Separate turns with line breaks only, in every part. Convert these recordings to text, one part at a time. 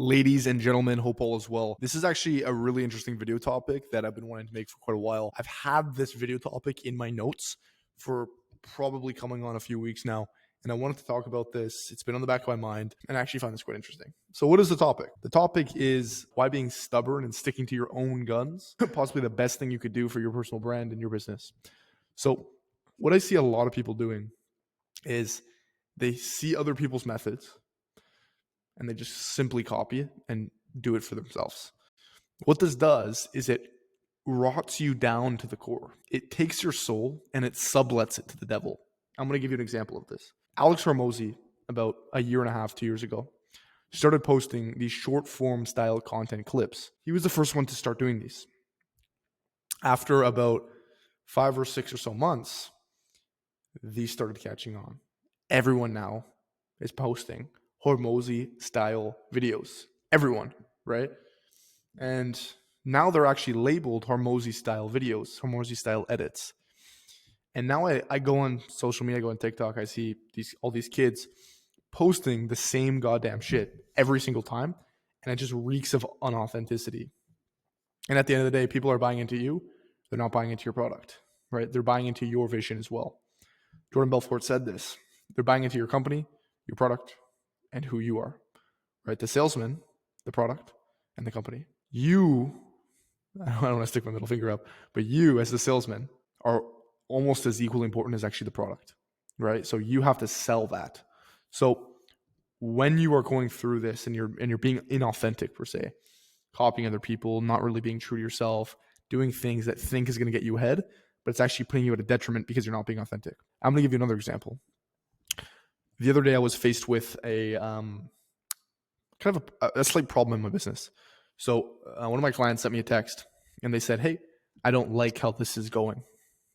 Ladies and gentlemen, hope all is well. This is actually a really interesting video topic that I've been wanting to make for quite a while. I've had this video topic in my notes for probably coming on a few weeks now, and I wanted to talk about this. It's been on the back of my mind, and I actually find this quite interesting. So what is the topic? The topic is why being stubborn and sticking to your own guns, possibly the best thing you could do for your personal brand and your business. So what I see a lot of people doing is they see other people's methods, and they just simply copy it and do it for themselves. What this does is it rots you down to the core. It takes your soul and it sublets it to the devil. I'm going to give you an example of this. Alex Hormozi, about a year and a half, 2 years ago, started posting these short form style content clips. He was the first one to start doing these. After about 5 or 6 or so months, these started catching on. Everyone now is posting Hormozi style videos. Everyone, right? And now they're actually labeled Hormozi style videos, Hormozi style edits. And now I go on social media, I go on TikTok, I see all these kids posting the same goddamn shit every single time, and it just reeks of unauthenticity. And at the end of the day, people are buying into you. They're not buying into your product, right? They're buying into your vision as well. Jordan Belfort said this. They're buying into your company, your product, and who you are, right? The salesman, the product, and the company. You, I don't want to stick my middle finger up, but you as the salesman are almost as equally important as actually the product, right? So you have to sell that. So when you are going through this and you're being inauthentic per se, copying other people, not really being true to yourself, doing things that think is going to get you ahead, but it's actually putting you at a detriment because you're not being authentic. I'm going to give you another example. The other day I was faced with a kind of a slight problem in my business. So one of my clients sent me a text and they said, "Hey, I don't like how this is going,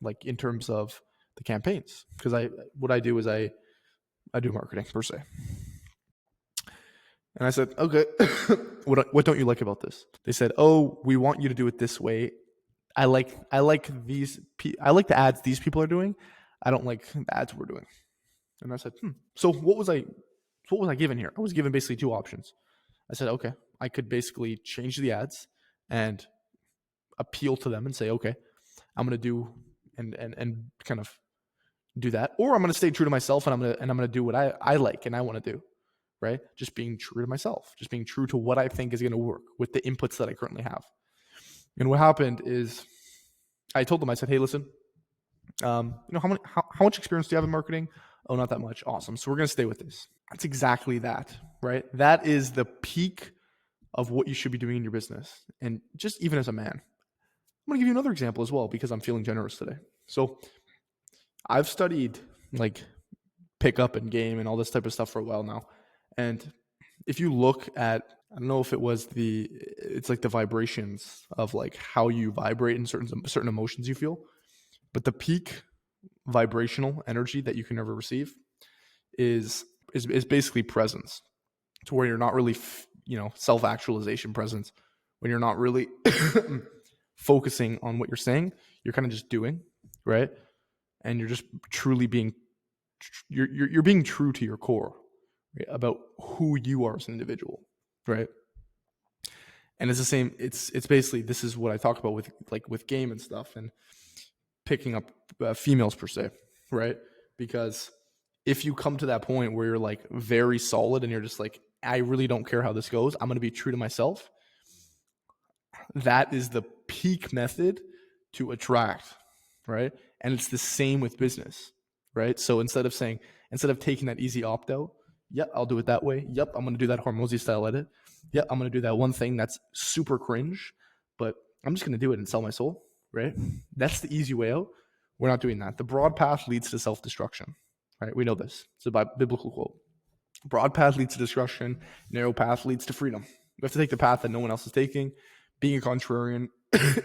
like in terms of the campaigns, because what I do is I do marketing per se." And I said, "Okay, what don't you like about this?" They said, "Oh, we want you to do it this way. I like the ads these people are doing. I don't like the ads we're doing." And I said, So what was I given here? I was given basically two options. I said, okay, I could basically change the ads and appeal to them and say, okay, I'm going to do and kind of do that, or I'm going to stay true to myself and I'm going to do what I like and I want to do, right? Just being true to myself, just being true to what I think is going to work with the inputs that I currently have. And what happened is I told them, I said, "Hey, listen, how much experience do you have in marketing?" "Oh, not that much." "Awesome. So we're going to stay with this." That's exactly that, right? That is the peak of what you should be doing in your business. And just even as a man, I'm going to give you another example as well, because I'm feeling generous today. So I've studied like pickup and game and all this type of stuff for a while now. And if you look at, I don't know if it's like the vibrations of like how you vibrate in certain emotions you feel, but the peak vibrational energy that you can ever receive is basically presence, to where you're not really self-actualization presence, when you're not really focusing on what you're saying, you're kind of just doing, right? And you're just truly being you're being true to your core, right? About who you are as an individual, right? And it's the same, it's basically, this is what I talk about with game and stuff and picking up females per se, right? Because if you come to that point where you're like very solid and you're just like, I really don't care how this goes, I'm going to be true to myself, that is the peak method to attract, right? And it's the same with business, right? So instead of taking that easy opt out, yep, I'll do it that way. Yep, I'm going to do that Hormozi style edit. Yep, I'm going to do that one thing that's super cringe, but I'm just going to do it and sell my soul, right? That's the easy way out. We're not doing that. The broad path leads to self-destruction, right? We know this. It's a biblical quote. Broad path leads to destruction. Narrow path leads to freedom. We have to take the path that no one else is taking. Being a contrarian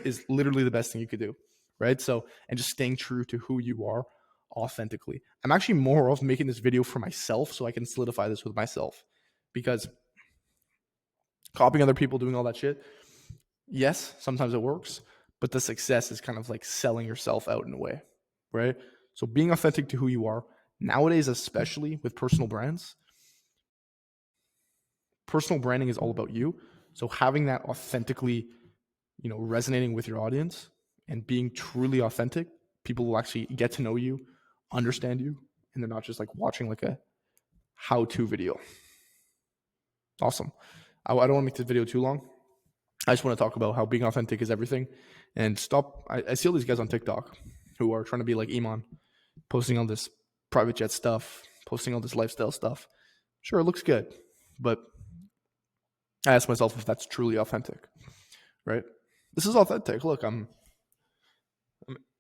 is literally the best thing you could do, right? So, and just staying true to who you are authentically. I'm actually more of making this video for myself so I can solidify this with myself, because copying other people, doing all that shit, yes, sometimes it works, but the success is kind of like selling yourself out in a way, right? So being authentic to who you are, nowadays, especially with personal brands, personal branding is all about you. So having that authentically, resonating with your audience and being truly authentic, people will actually get to know you, understand you, and they're not just like watching like a how-to video. Awesome. I don't want to make this video too long. I just want to talk about how being authentic is everything, and stop. I see all these guys on TikTok who are trying to be like Iman, posting all this private jet stuff, posting all this lifestyle stuff. Sure, it looks good, but I ask myself if that's truly authentic, right? This is authentic. Look, I'm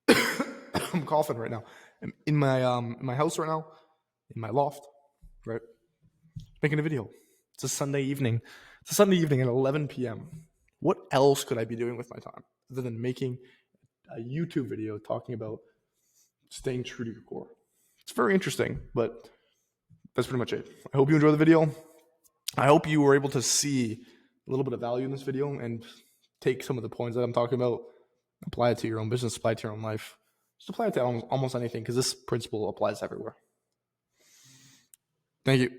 I'm coughing right now. I'm in my house right now, in my loft, right? Making a video. It's a Sunday evening. It's a Sunday evening at 11 p.m. What else could I be doing with my time other than making a YouTube video talking about staying true to your core? It's very interesting, but that's pretty much it. I hope you enjoy the video. I hope you were able to see a little bit of value in this video and take some of the points that I'm talking about, apply it to your own business, apply it to your own life. Just apply it to almost anything, because this principle applies everywhere. Thank you.